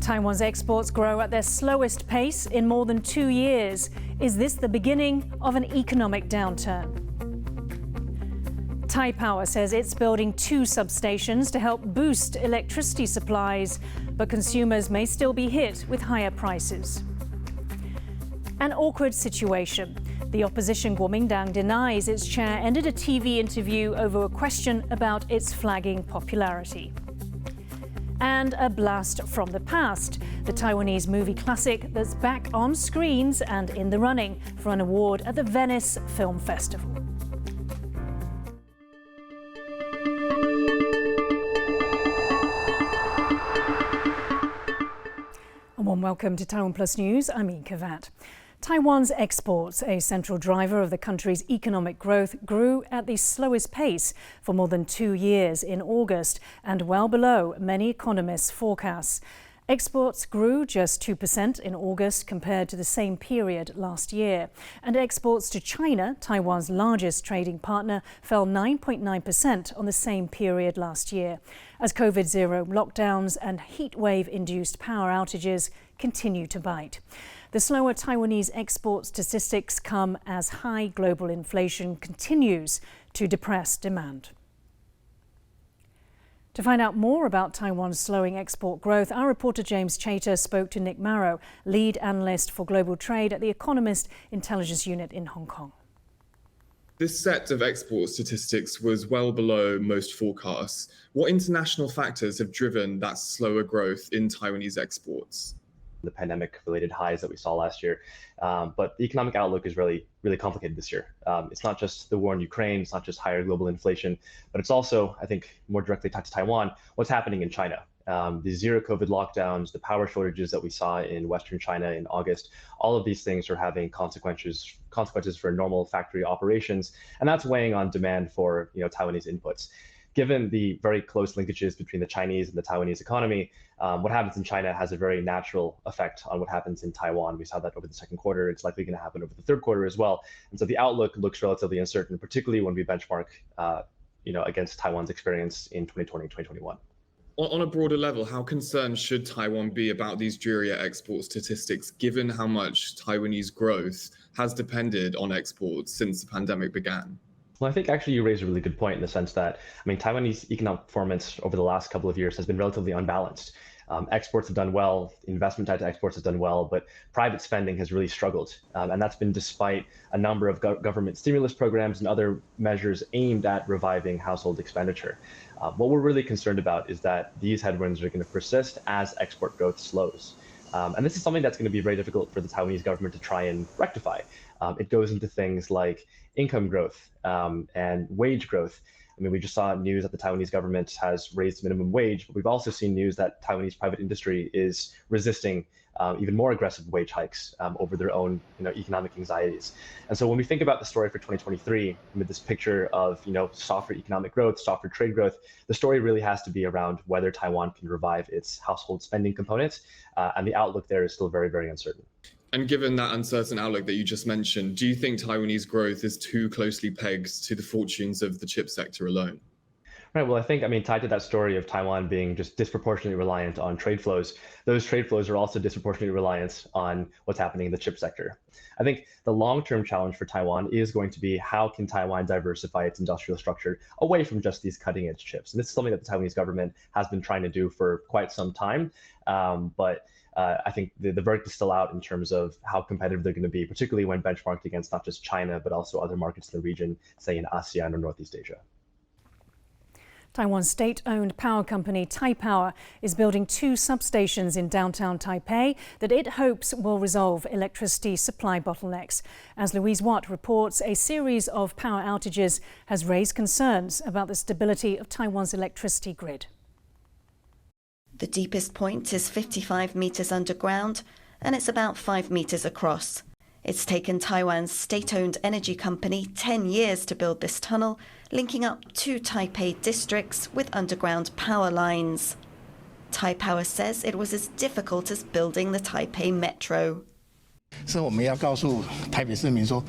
Taiwan's exports grow at their slowest pace in more than 2 years. Is this the beginning of an economic downturn? Taipower says it's building 2 substations to help boost electricity supplies, but consumers may still be hit with higher prices. An awkward situation. The opposition Kuomintang denies its chair ended a TV interview over a question about its flagging popularity. And a blast from the past, the Taiwanese movie classic that's back on screens and in the running for an award at the Venice Film Festival. A warm welcome to TaiwanPlus News. I'm Yin Khvat. Taiwan's exports, a central driver of the country's economic growth, grew at the slowest pace for more than 2 years in August and well below many economists' forecasts. Exports grew just 2% in August compared to the same period last year. And exports to China, Taiwan's largest trading partner, fell 9.9% on the same period last year, as COVID-0 lockdowns and heatwave-induced power outages continue to bite. The slower Taiwanese export statistics come as high global inflation continues to depress demand. To find out more about Taiwan's slowing export growth, our reporter James Chater spoke to Nick Marrow, lead analyst for global trade at the Economist Intelligence Unit in Hong Kong. This set of export statistics was well below most forecasts. What international factors have driven that slower growth in Taiwanese exports? The pandemic-related highs that we saw last year. But the economic outlook is really complicated this year. It's not just the war in Ukraine, it's not just higher global inflation, but it's also, I think, more directly tied to Taiwan, what's happening in China. The zero COVID lockdowns, the power shortages that we saw in Western China in August, all of these things are having consequences for normal factory operations, and that's weighing on demand for Taiwanese inputs. Given the very close linkages between the Chinese and the Taiwanese economy, what happens in China has a very natural effect on what happens in Taiwan. We saw that over the second quarter. It's likely going to happen over the third quarter as well. And so the outlook looks relatively uncertain, particularly when we benchmark against Taiwan's experience in 2020 and 2021. On a broader level, how concerned should Taiwan be about these drearier export statistics, given how much Taiwanese growth has depended on exports since the pandemic began? Well, I think actually you raise a really good point in the sense that, Taiwanese economic performance over the last couple of years has been relatively unbalanced. Exports have done well, investment tied to exports has done well, but private spending has really struggled. And that's been despite a number of government stimulus programs and other measures aimed at reviving household expenditure. What we're really concerned about is that these headwinds are going to persist as export growth slows. And this is something that's going to be very difficult for the Taiwanese government to try and rectify. It goes into things like income growth and wage growth. We just saw news that the Taiwanese government has raised minimum wage, but we've also seen news that Taiwanese private industry is resisting even more aggressive wage hikes over their own economic anxieties. And so when we think about the story for 2023, with this picture of softer economic growth, softer trade growth, the story really has to be around whether Taiwan can revive its household spending component, and the outlook there is still very, very uncertain. And given that uncertain outlook that you just mentioned, do you think Taiwanese growth is too closely pegged to the fortunes of the chip sector alone? Right. Well, I think, tied to that story of Taiwan being just disproportionately reliant on trade flows, those trade flows are also disproportionately reliant on what's happening in the chip sector. I think the long-term challenge for Taiwan is going to be how can Taiwan diversify its industrial structure away from just these cutting-edge chips. And this is something that the Taiwanese government has been trying to do for quite some time. But I think the verdict is still out in terms of how competitive they're going to be, particularly when benchmarked against not just China, but also other markets in the region, say in ASEAN or Northeast Asia. Taiwan's state-owned power company Taipower is building 2 substations in downtown Taipei that it hopes will resolve electricity supply bottlenecks. As Louise Watt reports, a series of power outages has raised concerns about the stability of Taiwan's electricity grid. The deepest point is 55 meters underground, and it's about 5 meters across. It's taken Taiwan's state-owned energy company 10 years to build this tunnel, linking up 2 Taipei districts with underground power lines. Taipower says it was as difficult as building the Taipei metro. 所以我们要告诉台北市民说，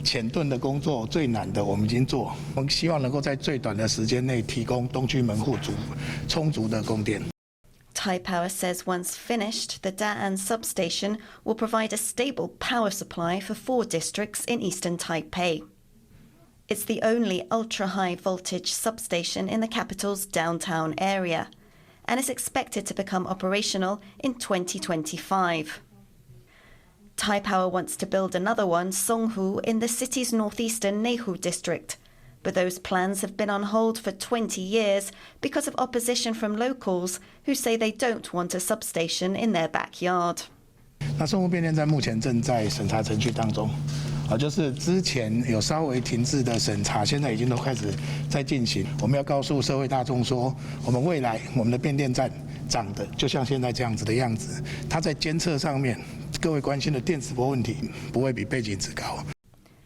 前盾的工作最难的我们已经做，我们希望能够在最短的时间内提供东区门户充足的供电。Taipower says once finished, the Da'an substation will provide a stable power supply for 4 districts in eastern Taipei. It's the only ultra-high voltage substation in the capital's downtown area, and is expected to become operational in 2025. Taipower wants to build another one, Songhu, in the city's northeastern Nehu district, but those plans have been on hold for 20 years because of opposition from locals who say they don't want a substation in their backyard. 那送物变电站目前正在审查程序当中，就是之前有稍微停滞的审查，现在已经都开始在进行。我们要告诉社会大众说，我们未来我们的变电站长得就像现在这样子的样子，它在监测上面，各位关心的电磁波问题不会比背景值高。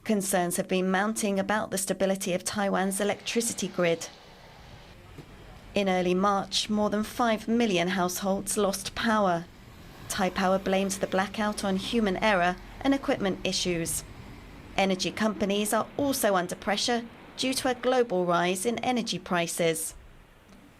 Concerns have been mounting about the stability of Taiwan's electricity grid. In early March, more than 5 million households lost power. Taipower blames the blackout on human error and equipment issues. Energy companies are also under pressure due to a global rise in energy prices.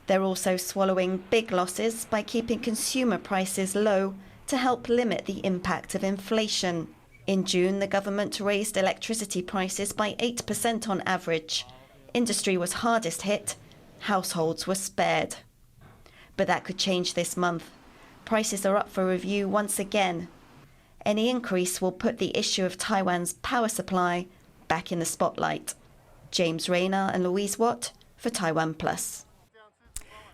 They're also swallowing big losses by keeping consumer prices low to help limit the impact of inflation. In June, the government raised electricity prices by 8% on average. Industry was hardest hit. Households were spared. But that could change this month. Prices are up for review once again. Any increase will put the issue of Taiwan's power supply back in the spotlight. James Rayner and Louise Watt for TaiwanPlus.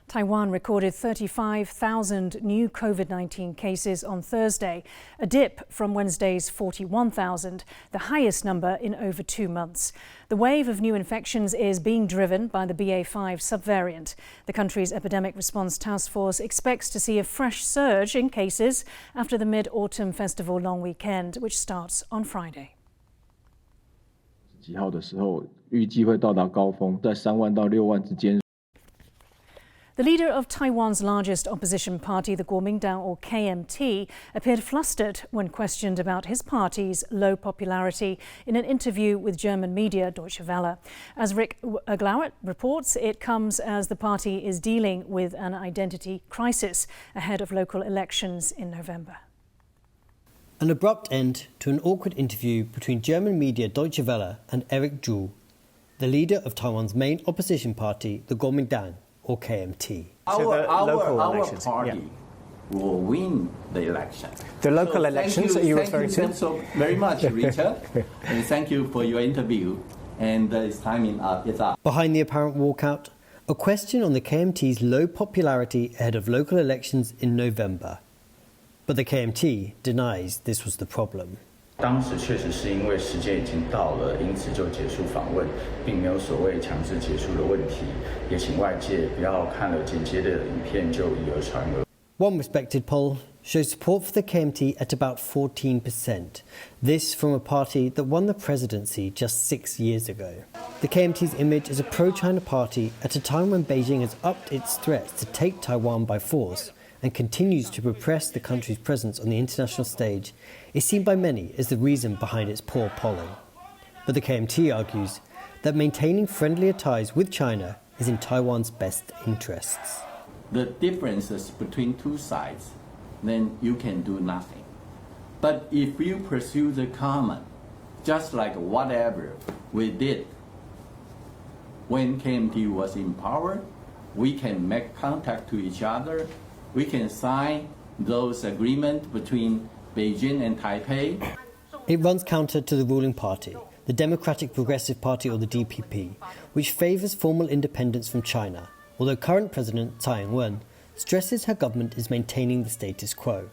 Taiwan recorded 35,000 new COVID-19 cases on Thursday, a dip from Wednesday's 41,000, the highest number in over 2 months. The wave of new infections is being driven by the BA.5 subvariant. The country's Epidemic Response Task Force expects to see a fresh surge in cases after the Mid-Autumn Festival long weekend, which starts on Friday. 几号的时候预计会到达高峰，在3万到6万之间。 The leader of Taiwan's largest opposition party, the Kuomintang or KMT, appeared flustered when questioned about his party's low popularity in an interview with German media Deutsche Welle. As Rick Glauert reports, it comes as the party is dealing with an identity crisis ahead of local elections in November. An abrupt end to an awkward interview between German media Deutsche Welle and Eric Zhu, the leader of Taiwan's main opposition party, the Kuomintang, or KMT. Our party will win the election. The local elections, are you referring to? Thank you so very much, Richard. And thank you for your interview. And it's timing up. It's up. Behind the apparent walkout, a question on the KMT's low popularity ahead of local elections in November. But the KMT denies this was the problem. 当时确实是因为时间已经到了，因此就结束访问，并没有所谓强制结束的问题。也请外界不要看了剪接的影片就以讹传讹。One respected poll shows support for the KMT at about 14%. This from a party that won the presidency just 6 years ago. The KMT's image as a pro-China party at a time when Beijing has upped its threats to take Taiwan by force and continues to repress the country's presence on the international stage is seen by many as the reason behind its poor polling. But the KMT argues that maintaining friendlier ties with China is in Taiwan's best interests. The differences between two sides, then you can do nothing. But if you pursue the common, just like whatever we did when KMT was in power, we can make contact to each other. We can sign those agreements between Beijing and Taipei. It runs counter to the ruling party, the Democratic Progressive Party or the DPP, which favours formal independence from China, although current President Tsai Ing-wen stresses her government is maintaining the status quo.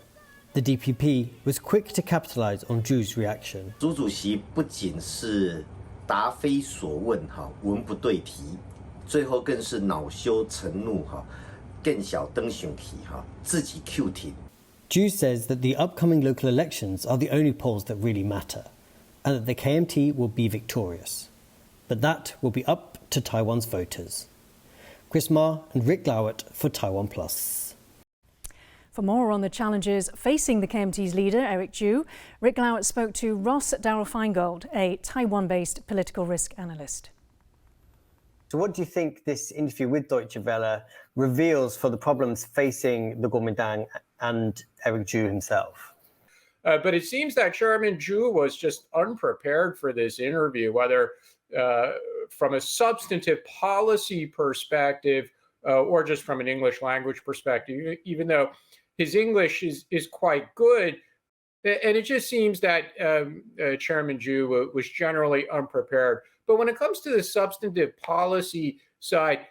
The DPP was quick to capitalise on Zhu's reaction. 朱主席不仅是答非所问文不对题，最后更是恼羞成怒更小灯熊题自己 Q 题。 Zhu says that the upcoming local elections are the only polls that really matter, and that the KMT will be victorious. But that will be up to Taiwan's voters. Chris Ma and Rick Glauert for TaiwanPlus. For more on the challenges facing the KMT's leader, Eric Zhu, Rick Glauert spoke to Ross Darrell-Feingold, a Taiwan-based political risk analyst. So what do you think this interview with Deutsche Welle reveals for the problems facing the Kuomintang and Eric Zhu himself? But it seems that Chairman Zhu was just unprepared for this interview, whether from a substantive policy perspective or just from an English language perspective, even though his English is quite good. And it just seems that Chairman Zhu was generally unprepared. But when it comes to the substantive policy side,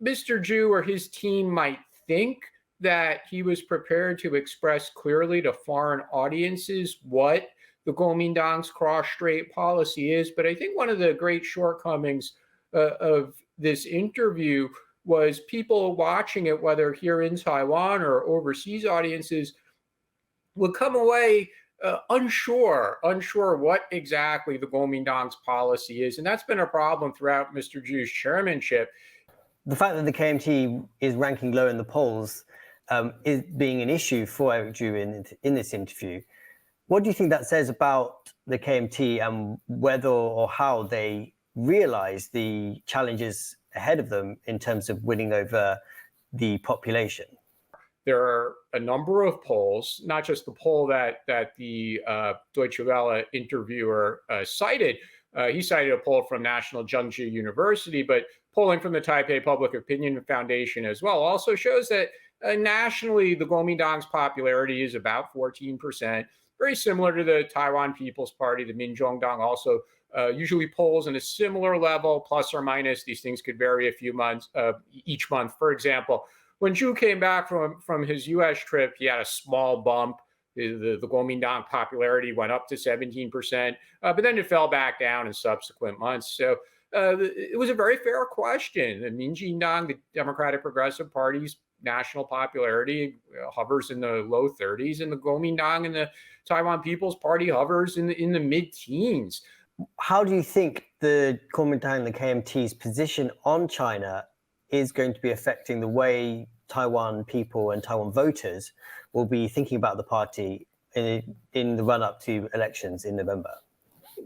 Mr. Zhu or his team might think that he was prepared to express clearly to foreign audiences what the Kuomintang's cross-strait policy is. But I think one of the great shortcomings of this interview was people watching it, whether here in Taiwan or overseas audiences, would come away unsure what exactly the Kuomintang's policy is. And that's been a problem throughout Mr. Zhu's chairmanship. The fact that the KMT is ranking low in the polls is being an issue for Eric Zhu in this interview. What do you think that says about the KMT and whether or how they realize the challenges ahead of them in terms of winning over the population? There are a number of polls, not just the poll that the Deutsche Welle interviewer cited. He cited a poll from National Zhengzhi University, but polling from the Taipei Public Opinion Foundation as well also shows that nationally, the Kuomintang's popularity is about 14%, very similar to the Taiwan People's Party. The Minzhongdang also usually polls in a similar level, plus or minus. These things could vary a few months each month. For example, when Zhu came back from his U.S. trip, he had a small bump. The Kuomintang popularity went up to 17%, but then it fell back down in subsequent months. So it was a very fair question. The Minjindang, the Democratic Progressive Party's national popularity hovers in the low 30s, and the Kuomintang and the Taiwan People's Party hovers in the mid-teens. How do you think the Kuomintang and the KMT's position on China is going to be affecting the way Taiwan people and Taiwan voters will be thinking about the party in the run-up to elections in November?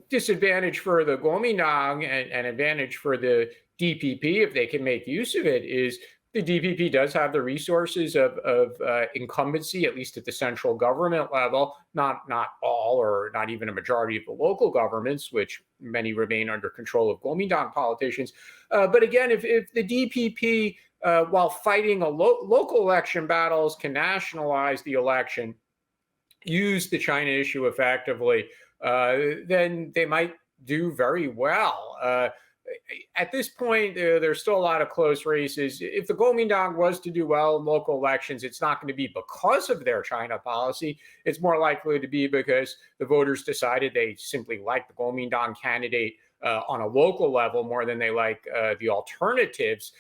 Disadvantage for the Kuomintang and advantage for the DPP, if they can make use of it, is the DPP does have the resources of incumbency, at least at the central government level, not all or not even a majority of the local governments, which many remain under control of Kuomintang politicians. But again, if the DPP, while fighting local election battles, can nationalize the election, use the China issue effectively, then they might do very well. At this point, there's still a lot of close races. If the Kuomintang was to do well in local elections, it's not going to be because of their China policy. It's more likely to be because the voters decided they simply like the Kuomintang candidate on a local level more than they like the alternatives.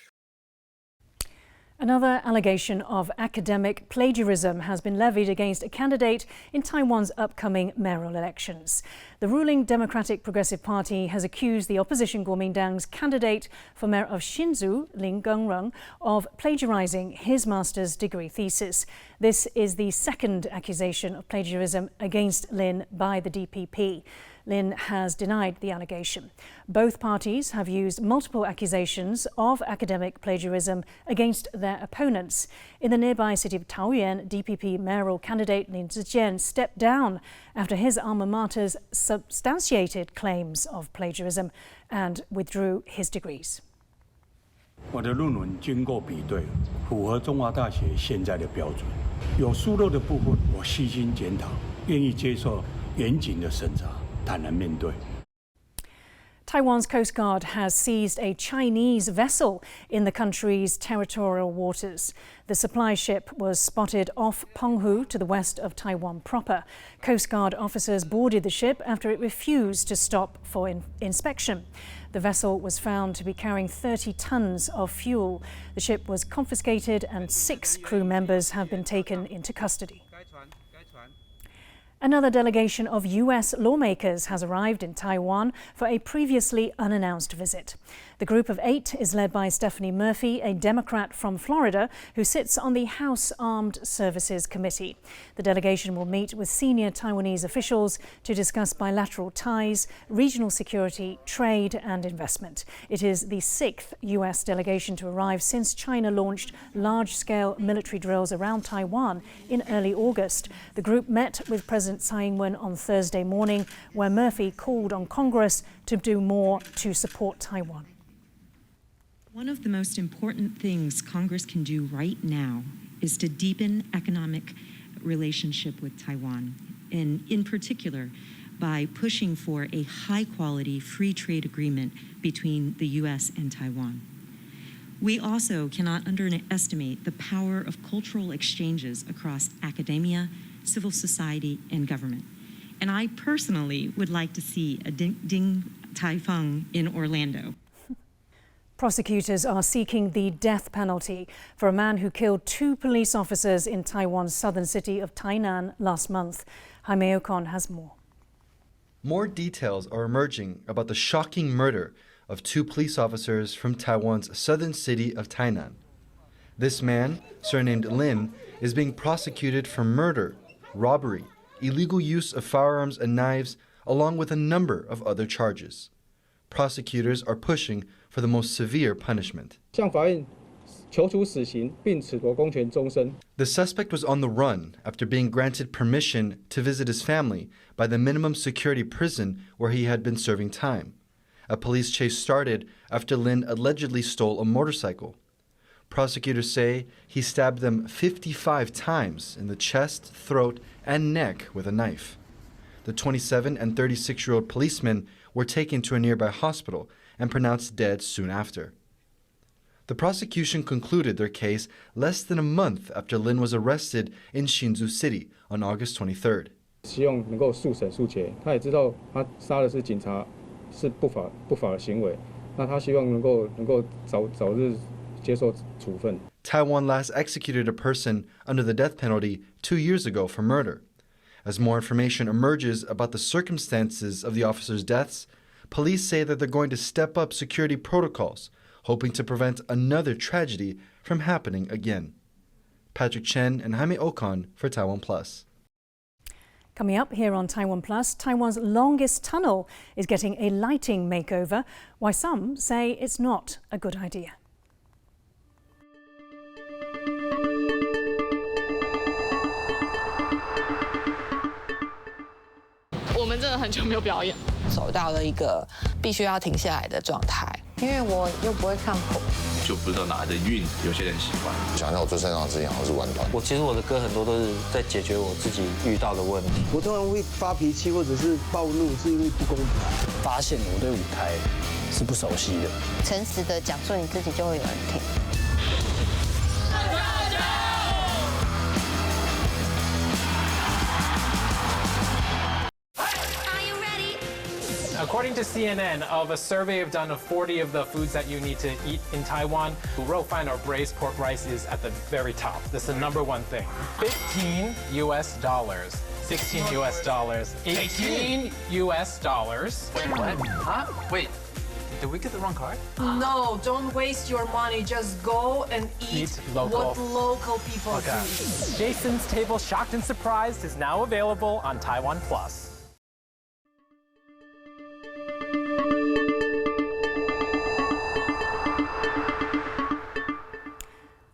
Another allegation of academic plagiarism has been levied against a candidate in Taiwan's upcoming mayoral elections. The ruling Democratic Progressive Party has accused the opposition Kuomintang's candidate for mayor of Hsinchu, Lin Gengrong, of plagiarizing his master's degree thesis. This is the second accusation of plagiarism against Lin by the DPP. Lin has denied the allegation. Both parties have used multiple accusations of academic plagiarism against their opponents. In the nearby city of Taoyuan, DPP mayoral candidate Lin Zijian stepped down after his alma mater's substantiated claims of plagiarism and withdrew his degrees. 我的论文经过比对，符合中华大学现在的标准。有疏漏的部分，我细心检讨，愿意接受严谨的审查。 Taiwan's Coast Guard has seized a Chinese vessel in the country's territorial waters. The supply ship was spotted off Penghu to the west of Taiwan proper. Coast Guard officers boarded the ship after it refused to stop for inspection. The vessel was found to be carrying 30 tons of fuel. The ship was confiscated and 6 crew members have been taken into custody. Another delegation of US lawmakers has arrived in Taiwan for a previously unannounced visit. The group of 8 is led by Stephanie Murphy, a Democrat from Florida who sits on the House Armed Services Committee. The delegation will meet with senior Taiwanese officials to discuss bilateral ties, regional security, trade and investment. It is the 6th US delegation to arrive since China launched large-scale military drills around Taiwan in early August. The group met with President Tsai Ing-wen on Thursday morning, where Murphy called on Congress to do more to support Taiwan. One of the most important things Congress can do right now is to deepen economic relationship with Taiwan, and in particular by pushing for a high-quality free trade agreement between the U.S. and Taiwan. We also cannot underestimate the power of cultural exchanges across academia, civil society, and government. And I personally would like to see a Ding Tai Fung in Orlando. Prosecutors are seeking the death penalty for a man who killed 2 police officers in Taiwan's southern city of Tainan last month. Jaime Ocon has more. More details are emerging about the shocking murder of 2 police officers from Taiwan's southern city of Tainan. This man, surnamed Lin, is being prosecuted for murder, robbery, illegal use of firearms and knives, along with a number of other charges. Prosecutors are pushing for the most severe punishment. The suspect was on the run after being granted permission to visit his family by the minimum security prison where he had been serving time. A police chase started after Lin allegedly stole a motorcycle. Prosecutors say he stabbed them 55 times in the chest, throat, and neck with a knife. The 27 and 36-year-old policemen were taken to a nearby hospital and pronounced dead soon after. The prosecution concluded their case less than a month after Lin was arrested in Hsinchu City on August 23rd. Taiwan last executed a person under the death penalty 2 years ago for murder. As more information emerges about the circumstances of the officers' deaths, police say that they're going to step up security protocols, hoping to prevent another tragedy from happening again. Patrick Chen and Jaime Ocon for TaiwanPlus. Coming up here on TaiwanPlus, Taiwan's longest tunnel is getting a lighting makeover, why some say it's not a good idea. According to CNN, of a survey of done of 40 of the foods that you need to eat in Taiwan, roe-fan or braised pork rice is at the very top. This is the #1 thing. $15 US, 16 US dollars, 18 US dollars. Wait, what? Huh? Wait, did we get the wrong card? No, don't waste your money. Just go and eat what local people do. Jason's Table Shocked and Surprised is now available on TaiwanPlus.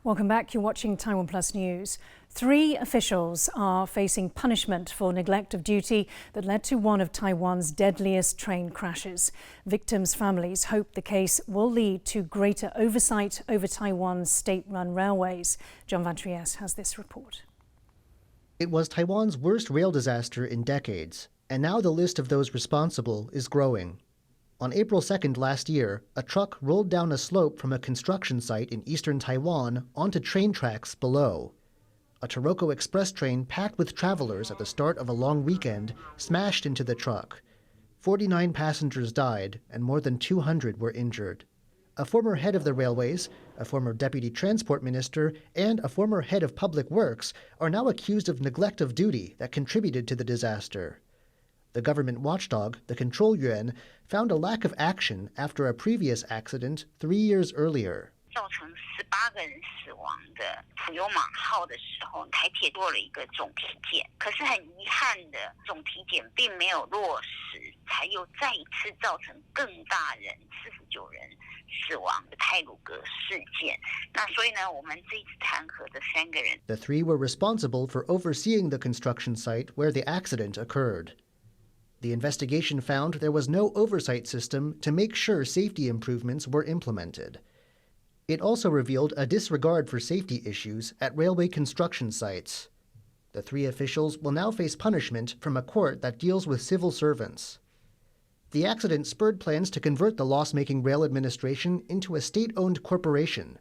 Welcome back. You're watching TaiwanPlus News. 3 officials are facing punishment for neglect of duty that led to one of Taiwan's deadliest train crashes. Victims' families hope the case will lead to greater oversight over Taiwan's state-run railways. John Van Trieste has this report. It was Taiwan's worst rail disaster in decades, and now the list of those responsible is growing. On April 2nd last year, a truck rolled down a slope from a construction site in eastern Taiwan onto train tracks below. A Taroko express train packed with travelers at the start of a long weekend smashed into the truck. 49 passengers died and more than 200 were injured. A former head of the railways, a former deputy transport minister, and a former head of public works are now accused of neglect of duty that contributed to the disaster. The government watchdog, the Control Yuan, found a lack of action after a previous accident 3 years earlier. 造成18个人死亡的普悠玛号的时候，台铁做了一个总体检，可是很遗憾的，总体检并没有落实，才又再一次造成更大人49人死亡的太鲁阁事件。那所以呢，我们这一次弹劾的3个人 The three were responsible for overseeing the construction site where the accident occurred. The investigation found there was no oversight system to make sure safety improvements were implemented. It also revealed a disregard for safety issues at railway construction sites. The three officials will now face punishment from a court that deals with civil servants. The accident spurred plans to convert the loss-making rail administration into a state-owned corporation.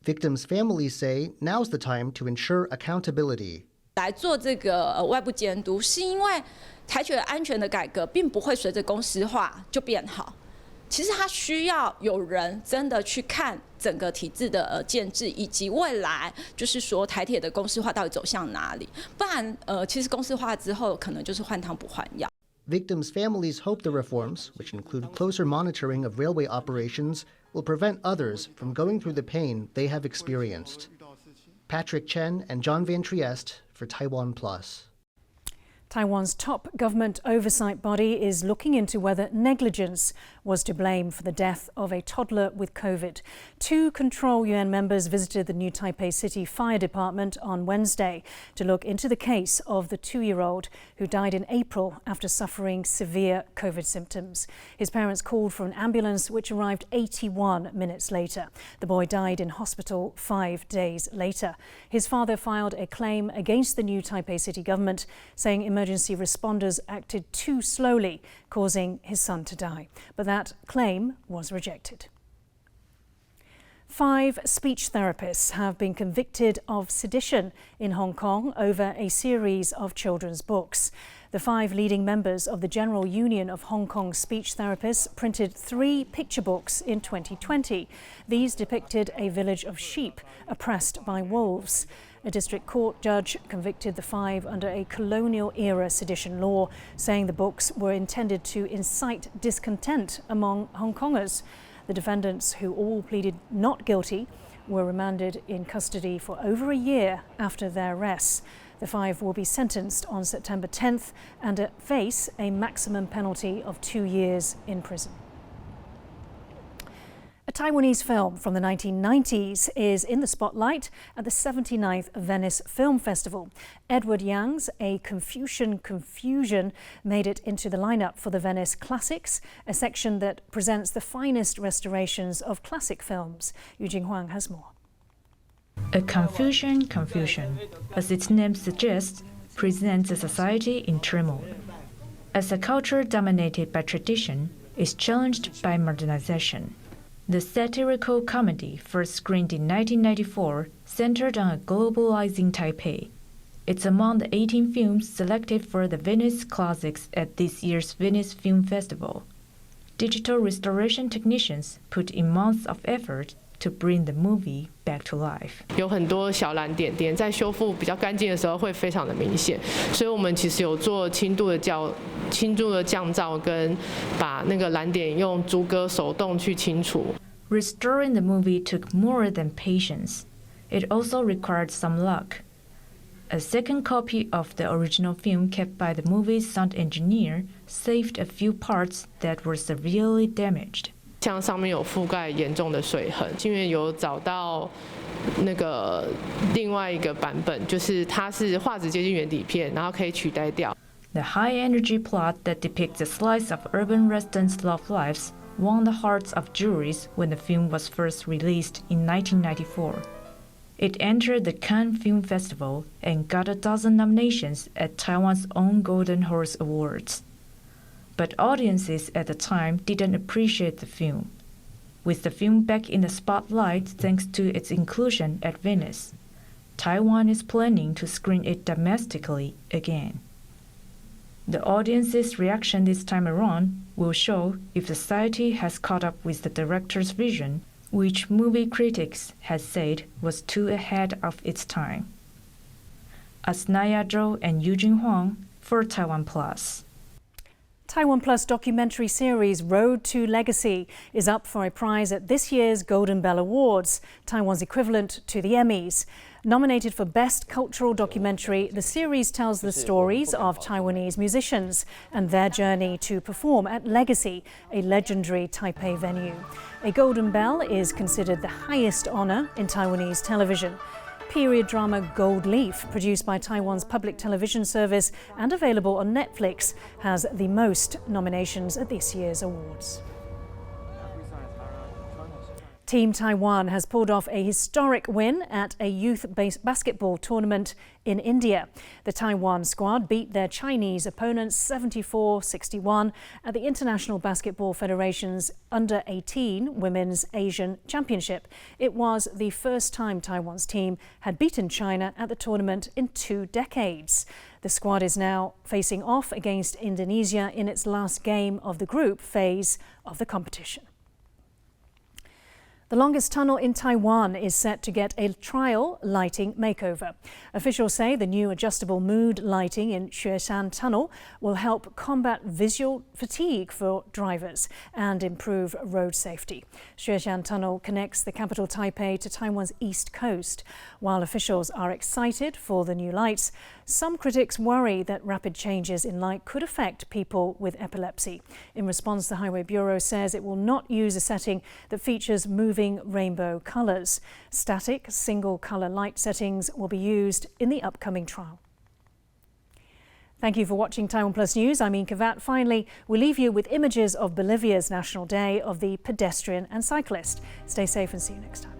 Victims' families say now's the time to ensure accountability. 来做这个外部监督，是因为台铁安全的改革并不会随着公司化就变好。其实它需要有人真的去看整个体制的建制，以及未来就是说台铁的公司化到底走向哪里。不然其实公司化之后可能就是换汤不换药。Victims' families hope the reforms, which include closer monitoring of railway operations, will prevent others from going through the pain they have experienced. Patrick Chen and John Van Trieste for TaiwanPlus. Taiwan's top government oversight body is looking into whether negligence was to blame for the death of a toddler with COVID. 2 Control Yuan members visited the new Taipei City Fire Department on Wednesday to look into the case of the 2-year-old who died in April after suffering severe COVID symptoms. His parents called for an ambulance which arrived 81 minutes later. The boy died in hospital 5 days later. His father filed a claim against the new Taipei City government, saying emergency responders acted too slowly, causing his son to die. But that claim was rejected. 5 speech therapists have been convicted of sedition in Hong Kong over a series of children's books. The 5 leading members of the General Union of Hong Kong Speech Therapists printed 3 picture books in 2020. These depicted a village of sheep oppressed by wolves. A district court judge convicted the 5 under a colonial-era sedition law, saying the books were intended to incite discontent among Hong Kongers. The defendants, who all pleaded not guilty, were remanded in custody for over a year after their arrests. The 5 will be sentenced on September 10th and face a maximum penalty of 2 years in prison. A Taiwanese film from the 1990s is in the spotlight at the 79th Venice Film Festival. Edward Yang's A Confucian Confusion made it into the lineup for the Venice Classics, a section that presents the finest restorations of classic films. Yu Jinghuang has more. A Confucian Confusion, as its name suggests, presents a society in turmoil. As a culture dominated by tradition is challenged by modernization. The satirical comedy, first screened in 1994, centered on a globalizing Taipei. It's among the 18 films selected for the Venice Classics at this year's Venice Film Festival. Digital restoration technicians put in months of effort to bring the movie back to life. 有很多小蓝点点在修复比较干净的时候会非常的明显，所以我们其实有做轻度的降噪跟把那个蓝点用竹割手动去清除。Restoring the movie took more than patience. It also required some luck. A second copy of the original film kept by the movie's sound engineer saved a few parts that were severely damaged. 像上面有覆盖严重的水痕，因为有找到那个另外一个版本，就是它是画质接近原底片，然后可以取代掉。The high-energy plot that depicts a slice of urban residents' love lives won the hearts of juries when the film was first released in 1994. It entered the Cannes Film Festival and got a dozen nominations at Taiwan's own Golden Horse Awards. But audiences at the time didn't appreciate the film. With the film back in the spotlight thanks to its inclusion at Venice, Taiwan is planning to screen it domestically again. The audience's reaction this time around will show if society has caught up with the director's vision, which movie critics had said was too ahead of its time. Asnaya Zhou and Eugene Huang for TaiwanPlus. TaiwanPlus documentary series Road to Legacy is up for a prize at this year's Golden Bell Awards, Taiwan's equivalent to the Emmys. Nominated for Best Cultural Documentary, the series tells the stories of Taiwanese musicians and their journey to perform at Legacy, a legendary Taipei venue. A Golden Bell is considered the highest honor in Taiwanese television. Period drama Gold Leaf, produced by Taiwan's public television service and available on Netflix, has the most nominations at this year's awards. Team Taiwan has pulled off a historic win at a youth-based basketball tournament in India. The Taiwan squad beat their Chinese opponents 74-61 at the International Basketball Federation's Under-18 Women's Asian Championship. It was the first time Taiwan's team had beaten China at the tournament in 2 decades. The squad is now facing off against Indonesia in its last game of the group phase of the competition. The longest tunnel in Taiwan is set to get a trial lighting makeover. Officials say the new adjustable mood lighting in Xueshan Tunnel will help combat visual fatigue for drivers and improve road safety. Xueshan Tunnel connects the capital Taipei to Taiwan's east coast. While officials are excited for the new lights, some critics worry that rapid changes in light could affect people with epilepsy. In response, the Highway Bureau says it will not use a setting that features moving rainbow colours. Static, single-colour light settings will be used in the upcoming trial. Thank you for watching TaiwanPlus News. I'm Yin Khvat. Finally, we leave you with images of Bolivia's National Day of the Pedestrian and Cyclist. Stay safe and see you next time.